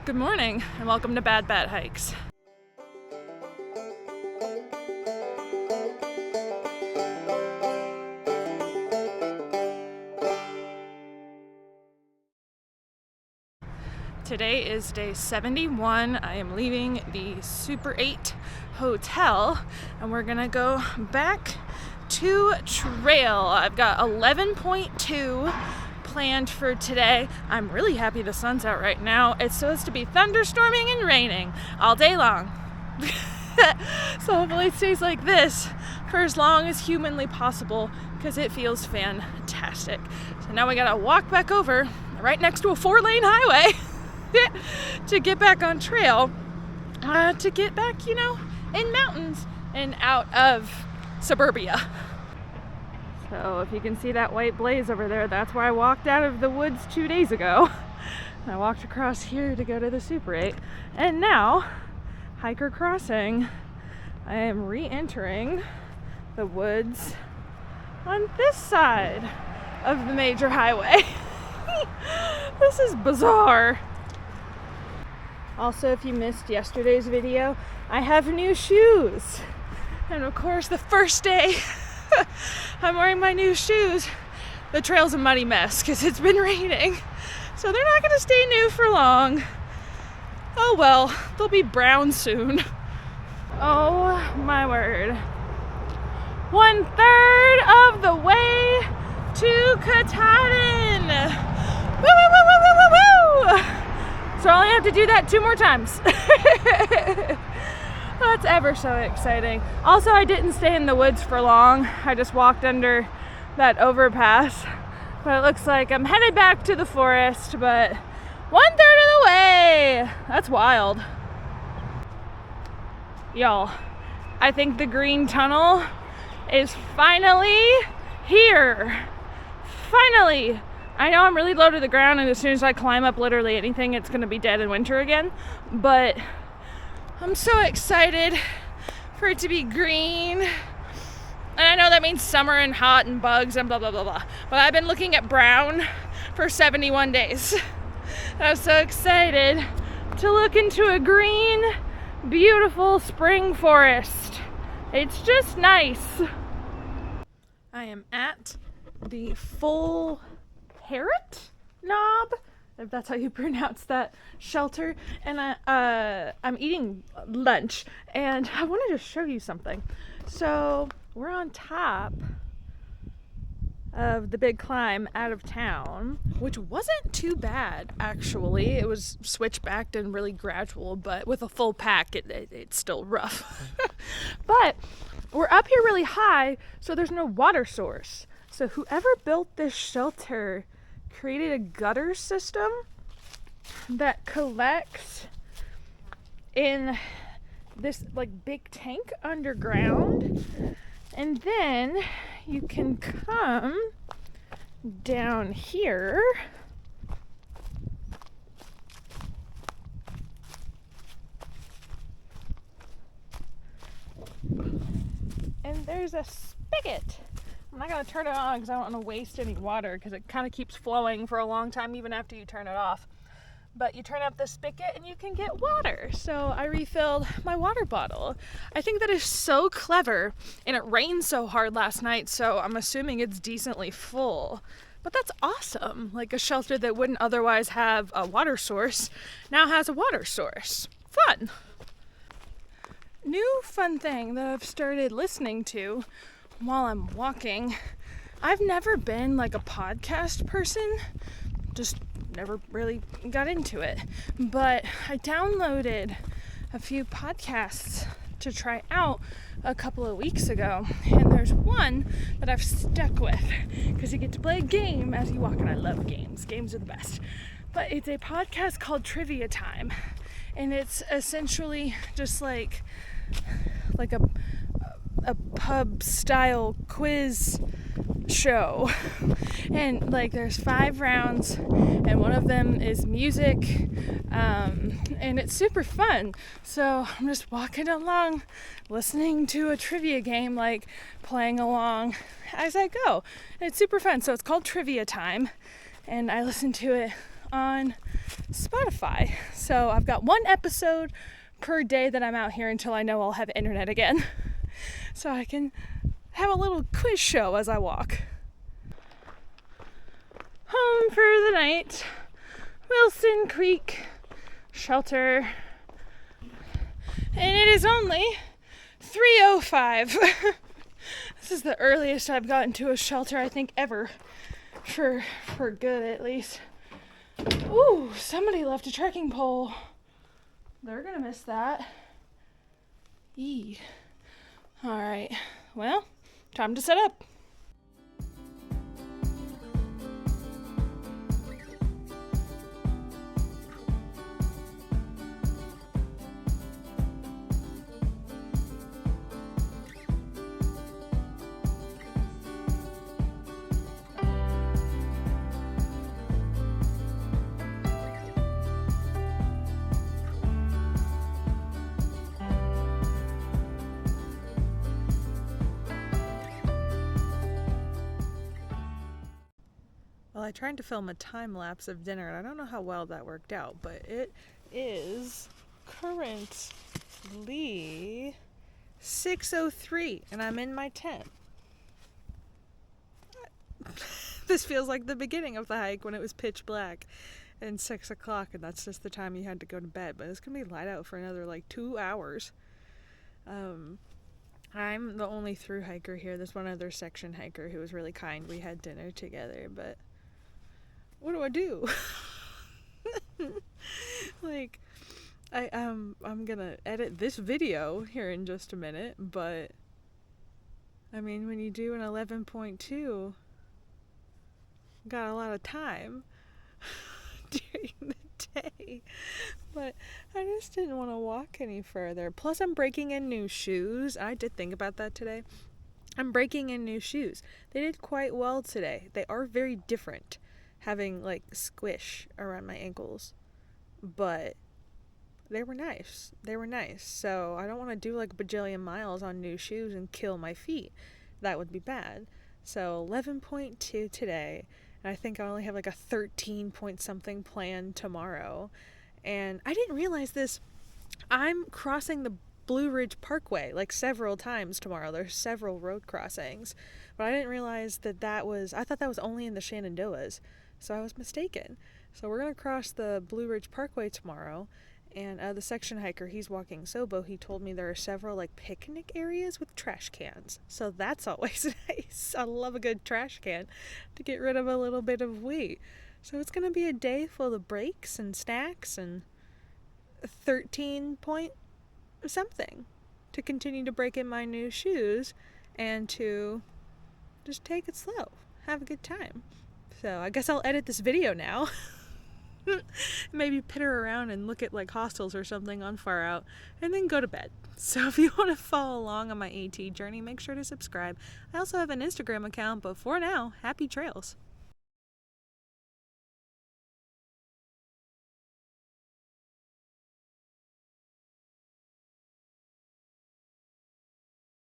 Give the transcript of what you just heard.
Good morning and welcome to Bad Bat Hikes. Today is day 71. I am leaving the Super 8 hotel and we're gonna go back to trail. I've got 11.2 planned for today. I'm really happy the sun's out right now. It's supposed to be thunderstorming and raining all day long. So hopefully it stays like this for as long as humanly possible because it feels fantastic. So now we gotta walk back over right next to a 4-lane highway to get back on trail, to get back, in mountains and out of suburbia. So if you can see that white blaze over there, that's where I walked out of the woods 2 days ago. I walked across here to go to the Super 8. And now, hiker crossing, I am re-entering the woods on this side of the major highway. This is bizarre. Also, if you missed yesterday's video, I have new shoes. And of course, the first day I'm wearing my new shoes, the trail's a muddy mess because it's been raining. So they're not going to stay new for long. Oh well, they'll be brown soon. Oh my word. 1/3 of the way to Katahdin. Woo, woo, woo, woo, woo, woo, woo. So I only have to do that 2 more times. That's ever so exciting. Also, I didn't stay in the woods for long. I just walked under that overpass. But it looks like I'm headed back to the forest, but 1/3 of the way. That's wild. Y'all, I think the green tunnel is finally here. Finally. I know I'm really low to the ground, and as soon as I climb up literally anything, it's going to be dead in winter again. But I'm so excited for it to be green. And I know that means summer and hot and bugs and blah, blah, blah, blah. But I've been looking at brown for 71 days. And I'm so excited to look into a green, beautiful spring forest. It's just nice. I am at the Full Parrot Knob, if that's how you pronounce that shelter, and I'm eating lunch, and I wanted to show you something. So we're on top of the big climb out of town, which wasn't too bad actually. It was switchbacked and really gradual, but with a full pack it's still rough. But we're up here really high, so there's no water source. So whoever built this shelter created a gutter system that collects in this big tank underground, and then you can come down here and there's a spigot. I'm not going to turn it on because I don't want to waste any water because it kind of keeps flowing for a long time even after you turn it off. But you turn up the spigot and you can get water. So I refilled my water bottle. I think that is so clever, and it rained so hard last night, so I'm assuming it's decently full. But that's awesome. Like a shelter that wouldn't otherwise have a water source now has a water source. Fun. New fun thing that I've started listening to while I'm walking. I've never been a podcast person, just never really got into it, but I downloaded a few podcasts to try out a couple of weeks ago, and there's one that I've stuck with because you get to play a game as you walk, and I love games are the best. But it's a podcast called Trivia Time, and it's essentially just like a pub style quiz show, and there's 5 rounds, and one of them is music, and it's super fun. So I'm just walking along listening to a trivia game, playing along as I go. And it's super fun. So it's called Trivia Time, and I listen to it on Spotify. So I've got one episode per day that I'm out here until I know I'll have internet again. So I can have a little quiz show as I walk. Home for the night. Wilson Creek Shelter. And it is only 3:05. This is the earliest I've gotten to a shelter, I think, ever. For good, at least. Ooh, somebody left a trekking pole. They're gonna miss that. Eee. Alright, well, time to set up. Well, I tried to film a time lapse of dinner, and I don't know how well that worked out, but it is currently 6:03, and I'm in my tent. This feels like the beginning of the hike when it was pitch black and 6 o'clock, and that's just the time you had to go to bed. But it's gonna be light out for another 2 hours. I'm the only through hiker here. There's one other section hiker who was really kind. We had dinner together, but what do I do? I'm gonna edit this video here in just a minute, but I mean, when you do an 11.2, got a lot of time during the day, but I just didn't want to walk any further. Plus, I'm breaking in new shoes. I did think about that today. I'm breaking in new shoes. They did quite well today. They are very different, having squish around my ankles, but they were nice. So I don't want to do a bajillion miles on new shoes and kill my feet. That would be bad. So 11.2 today, and I think I only have a 13 point something planned tomorrow. And I didn't realize this. I'm crossing the Blue Ridge Parkway several times tomorrow. There's several road crossings, but I didn't realize I thought that was only in the Shenandoahs. So I was mistaken. So we're going to cross the Blue Ridge Parkway tomorrow. And the section hiker, he's walking Sobo. He told me there are several picnic areas with trash cans. So that's always nice. I love a good trash can to get rid of a little bit of weight. So it's going to be a day full of breaks and snacks and 13 point something to continue to break in my new shoes and to just take it slow. Have a good time. So I guess I'll edit this video now. Maybe pitter around and look at hostels or something on Far Out, and then go to bed. So if you want to follow along on my AT journey, make sure to subscribe. I also have an Instagram account, but for now, happy trails.